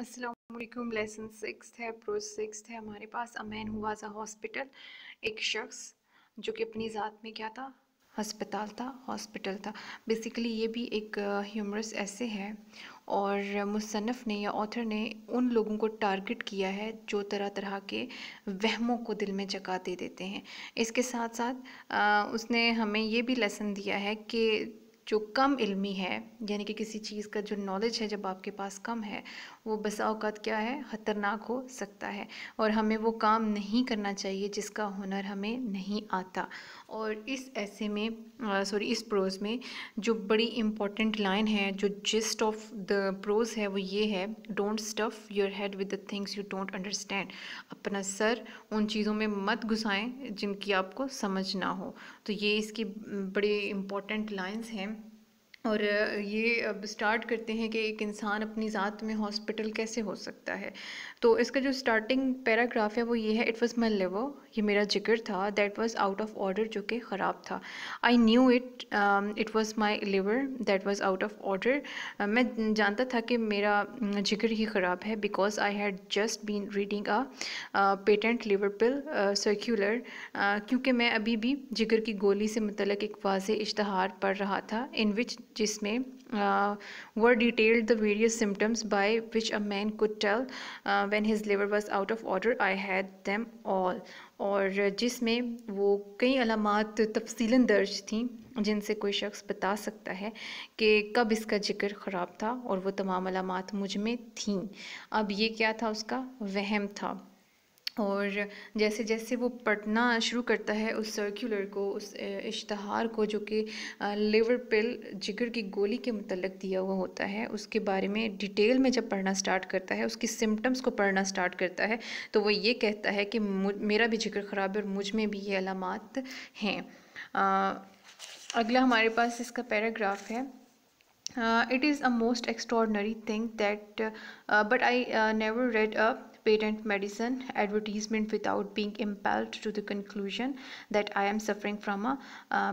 अस्सलाम वालेकुम। लेसन 6 है, प्रोज 6 है हमारे पास। A man who was a hospital, एक शख्स जो कि अपनी ज़ात में क्या था, हस्पताल था, हॉस्पिटल था। बेसिकली ये भी एक ह्यूमरस ऐसे है और मुसन्नफ़ ने या ऑथर ने उन लोगों को टारगेट किया है जो तरह तरह के वहमों को दिल में जगा दे देते हैं। इसके साथ साथ उसने हमें ये भी लेसन दिया है कि जो कम इल्मी है, यानी कि किसी चीज़ का जो नॉलेज है जब आपके पास कम है, वो बसा औक़ात क्या है, ख़तरनाक हो सकता है और हमें वो काम नहीं करना चाहिए जिसका हुनर हमें नहीं आता। और इस ऐसे में इस प्रोज़ में जो बड़ी इम्पॉर्टेंट लाइन है, जो जिस्ट ऑफ द प्रोज़ है, वो ये है, don't stuff your head with the things you don't understand. अपना सर उन चीज़ों में मत घुसाएं जिनकी आपको समझ ना हो। तो ये इसकी बड़ी इम्पॉर्टेंट लाइंस हैं। और ये अब स्टार्ट करते हैं कि एक इंसान अपनी ज़ात में हॉस्पिटल कैसे हो सकता है। तो इसका जो स्टार्टिंग पैराग्राफ है वो ये है, इट वॉज़ माई लिवर, ये मेरा जिगर था, that was out of order, जो कि ख़राब था। I knew it, it was my liver that was out of order. मैं जानता था कि मेरा जिगर ही ख़राब है, because I had just been reading a patent liver pill circular, क्योंकि मैं अभी भी जिगर की गोली से मुतल्लिक़ एक वाज़ेह इश्तहार पढ़ रहा था, इन विच जिसमें were detailed the various symptoms by which a man could tell when his liver was out of order I had them all. और जिसमें वो कई अलामात तफसीलन दर्ज थीं जिनसे कोई शख्स बता सकता है कि कब इसका जिगर ख़राब था, और वो तमाम अलामात मुझ में थीं। अब ये क्या था, उसका वहम था। और जैसे जैसे वो पढ़ना शुरू करता है उस सर्कुलर को, उस इश्तहार को, जो कि लिवर पिल, जिगर की गोली के मुतल्लिक़ दिया हुआ होता है, उसके बारे में डिटेल में जब पढ़ना स्टार्ट करता है, उसकी सिम्टम्स को पढ़ना स्टार्ट करता है, तो वो ये कहता है कि मेरा भी जिगर ख़राब है और मुझ में भी ये अलामात हैं। अगला हमारे पास इसका पैराग्राफ है, it is a most extraordinary thing that but I never read a patent medicine advertisement without being impelled to the conclusion that I am suffering from a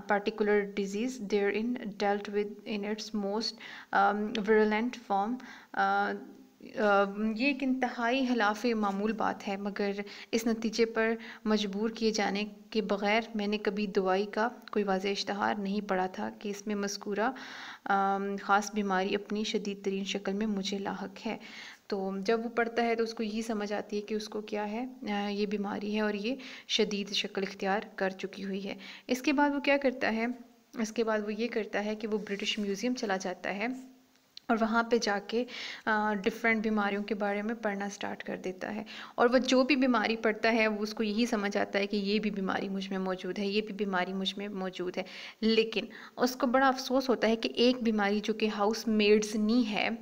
particular disease therein dealt with in its most virulent form. ये एक इंतहाई खिलाफ मामूल बात है, मगर इस नतीजे पर मजबूर किए जाने के बग़ैर मैंने कभी दवाई का कोई वाज़ेह इश्तहार नहीं पढ़ा था कि इसमें मज़कूरा ख़ास बीमारी अपनी शदीद तरीन शक्ल में मुझे लाहक है। तो जब वो पढ़ता है तो उसको यही समझ आती है कि उसको क्या है, ये बीमारी है और ये शदीद शक्ल इख्तियार कर चुकी हुई है। इसके बाद वो क्या करता है, इसके बाद वो ये करता है कि वो ब्रिटिश म्यूज़ियम चला जाता है और वहाँ पे जाके डिफरेंट बीमारियों के बारे में पढ़ना स्टार्ट कर देता है। और वह जो भी बीमारी पढ़ता है वो उसको यही समझ आता है कि ये भी बीमारी मुझ में मौजूद है, ये भी बीमारी मुझ में मौजूद है। लेकिन उसको बड़ा अफसोस होता है कि एक बीमारी जो कि हाउस मेड्स नी है,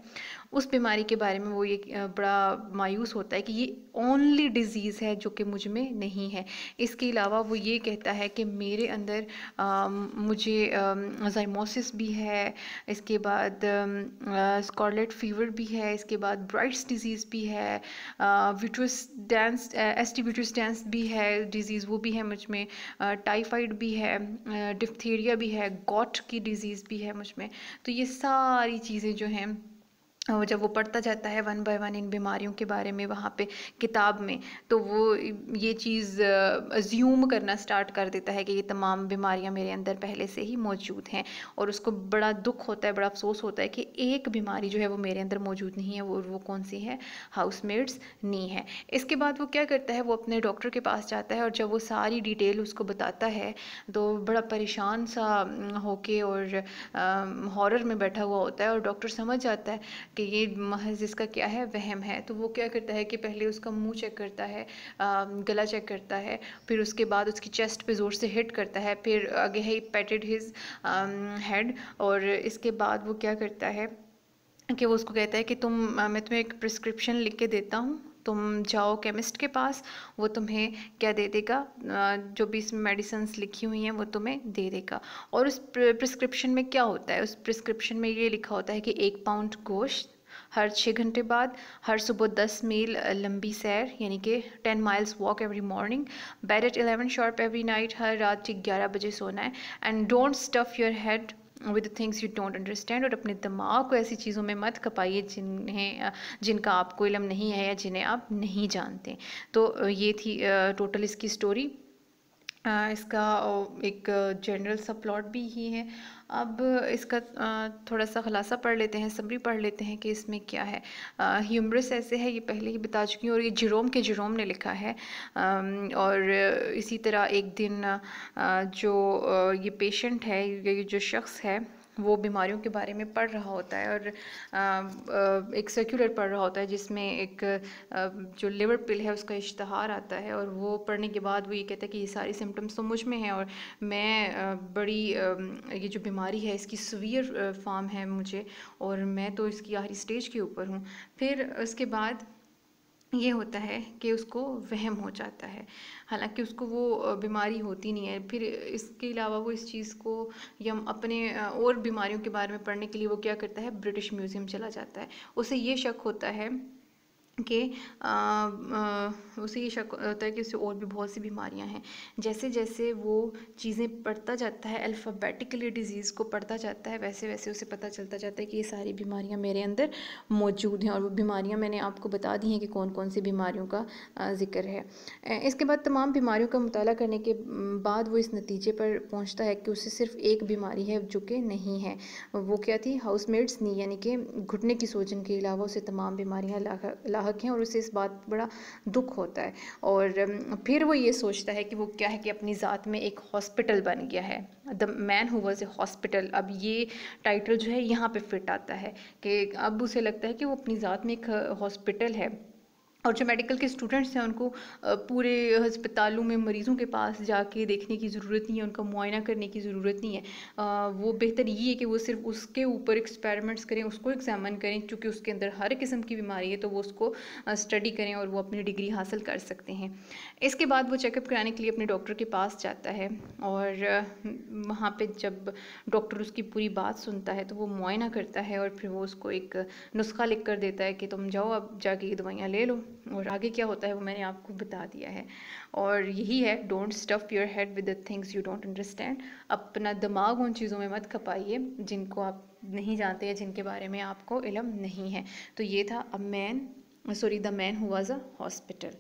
उस बीमारी के बारे में वो ये बड़ा मायूस होता है कि ये ओनली डिज़ीज़ है जो कि मुझ में नहीं है। इसके अलावा वो ये कहता है कि मेरे अंदर मुझे ज़ाइमोसिस भी है, इसके बाद स्कारलेट फीवर भी है, इसके बाद ब्राइट्स डिज़ीज़ भी है, विट्रोस्टेंस एस्टी विट्रोस्टेंस भी है डिज़ीज़, वो भी है मुझ में, टाइफाइड भी है, डिप्थीरिया भी है, गॉट की डिज़ीज़ भी है मुझ में। तो ये सारी चीज़ें जो हैं, और जब वो पढ़ता जाता है वन बाय वन इन बीमारियों के बारे में वहाँ पे किताब में, तो वो ये चीज़ अज्यूम करना स्टार्ट कर देता है कि ये तमाम बीमारियाँ मेरे अंदर पहले से ही मौजूद हैं। और उसको बड़ा दुख होता है, बड़ा अफसोस होता है कि एक बीमारी जो है वो मेरे अंदर मौजूद नहीं है, वो कौन सी है, हाउसमेड्स नी है। इसके बाद वो क्या करता है, वो अपने डॉक्टर के पास जाता है और जब वो सारी डिटेल उसको बताता है तो बड़ा परेशान सा होके और हॉरर में बैठा हुआ होता है। और डॉक्टर समझ जाता है कि ये महज इसका क्या है, वहम है। तो वो क्या करता है कि पहले उसका मुंह चेक करता है, गला चेक करता है, फिर उसके बाद उसकी चेस्ट पे ज़ोर से हिट करता है, फिर आगे है पैटेड हिज हेड। और इसके बाद वो क्या करता है कि वो उसको कहता है कि मैं तुम्हें एक प्रिस्क्रिप्शन लिख के देता हूँ, तुम जाओ केमिस्ट के पास, वो तुम्हें क्या दे देगा, जो भी इसमें मेडिसिन्स लिखी हुई हैं वो तुम्हें दे देगा। और उस प्रिस्क्रिप्शन में क्या होता है, उस प्रिस्क्रिप्शन में ये लिखा होता है कि 1 पाउंड गोश्त हर 6 घंटे बाद, हर सुबह 10 मील लंबी सैर यानी कि 10 miles walk every morning, bed at 11 sharp every night, हर रात ठीक 11 बजे सोना है, and don't stuff your head with the things you don't understand, और अपने दिमाग को ऐसी चीज़ों में मत खपाइए जिनका आपको इल्म नहीं है या जिन्हें आप नहीं जानते। तो ये थी टोटल इसकी स्टोरी। इसका एक जनरल सा प्लॉट भी ही है। अब इसका थोड़ा सा खुलासा पढ़ लेते हैं, समरी पढ़ लेते हैं कि इसमें क्या है। ह्यूमरस ऐसे है, ये पहले ही बता चुकी हूँ, और ये जेरोम ने लिखा है। और इसी तरह एक दिन जो ये पेशेंट है, ये जो शख्स है, वो बीमारियों के बारे में पढ़ रहा होता है, और एक सर्कुलर पढ़ रहा होता है जिसमें एक जो लिवर पिल है उसका इश्तहार आता है, और वो पढ़ने के बाद वो ये कहता है कि ये सारी सिम्टम्स तो मुझ में हैं, और मैं बड़ी ये जो बीमारी है इसकी सीवियर फॉर्म है मुझे, और मैं तो इसकी आखिरी स्टेज के ऊपर हूँ। फिर उसके बाद ये होता है कि उसको वहम हो जाता है, हालांकि उसको वो बीमारी होती नहीं है। फिर इसके अलावा वो इस चीज़ को या अपने और बीमारियों के बारे में पढ़ने के लिए वो क्या करता है, ब्रिटिश म्यूज़ियम चला जाता है। उसे ये शक होता है कि उसे ये शक होता है कि उससे और भी बहुत सी बीमारियां हैं। जैसे जैसे वो चीज़ें पढ़ता जाता है, अल्फ़ाबेटिकली डिज़ीज़ को पढ़ता जाता है, वैसे वैसे उसे पता चलता जाता है कि ये सारी बीमारियां मेरे अंदर मौजूद हैं, और वो बीमारियां मैंने आपको बता दी हैं कि कौन कौन सी बीमारियों का ज़िक्र है। इसके बाद तमाम बीमारियों का मुताला करने के बाद वो इस नतीजे पर पहुँचता है कि उसे सिर्फ एक बीमारी है जो कि नहीं है। वो क्या थी, हाउसमेट्स नी, यानी कि घुटने की सूजन के अलावा उसे तमाम बीमारियां लाहक हैं, और उसे इस बात पर बड़ा दुख होता है। और फिर वो ये सोचता है कि वो क्या है कि अपनी ज़ात में एक हॉस्पिटल बन गया है, the man who was a hospital. अब ये टाइटल जो है यहाँ पे फिट आता है कि अब उसे लगता है कि वो अपनी ज़ात में एक हॉस्पिटल है। और जो मेडिकल के स्टूडेंट्स हैं उनको पूरे हस्पतालों में मरीज़ों के पास जाके देखने की ज़रूरत नहीं है, उनका मुआयना करने की ज़रूरत नहीं है। वो बेहतर ये है कि वो सिर्फ उसके ऊपर एक्सपेरिमेंट्स करें, उसको एग्जामिन करें, क्योंकि उसके अंदर हर किस्म की बीमारी है, तो वो उसको स्टडी करें और वो अपनी डिग्री हासिल कर सकते हैं। इसके बाद वो चेकअप कराने के लिए अपने डॉक्टर के पास जाता है, और वहाँ पे जब डॉक्टर उसकी पूरी बात सुनता है तो वो मुआयना करता है, और फिर वो उसको एक नुस्खा लिख कर देता है कि तुम जाओ अब जाके ये दवाइयाँ ले लो। और आगे क्या होता है वो मैंने आपको बता दिया है। और यही है, don't stuff your head with the things you don't understand. अपना दिमाग उन चीज़ों में मत खपाइए जिनको आप नहीं जानते या जिनके बारे में आपको इल्म नहीं है। तो ये था the man who was a hospital.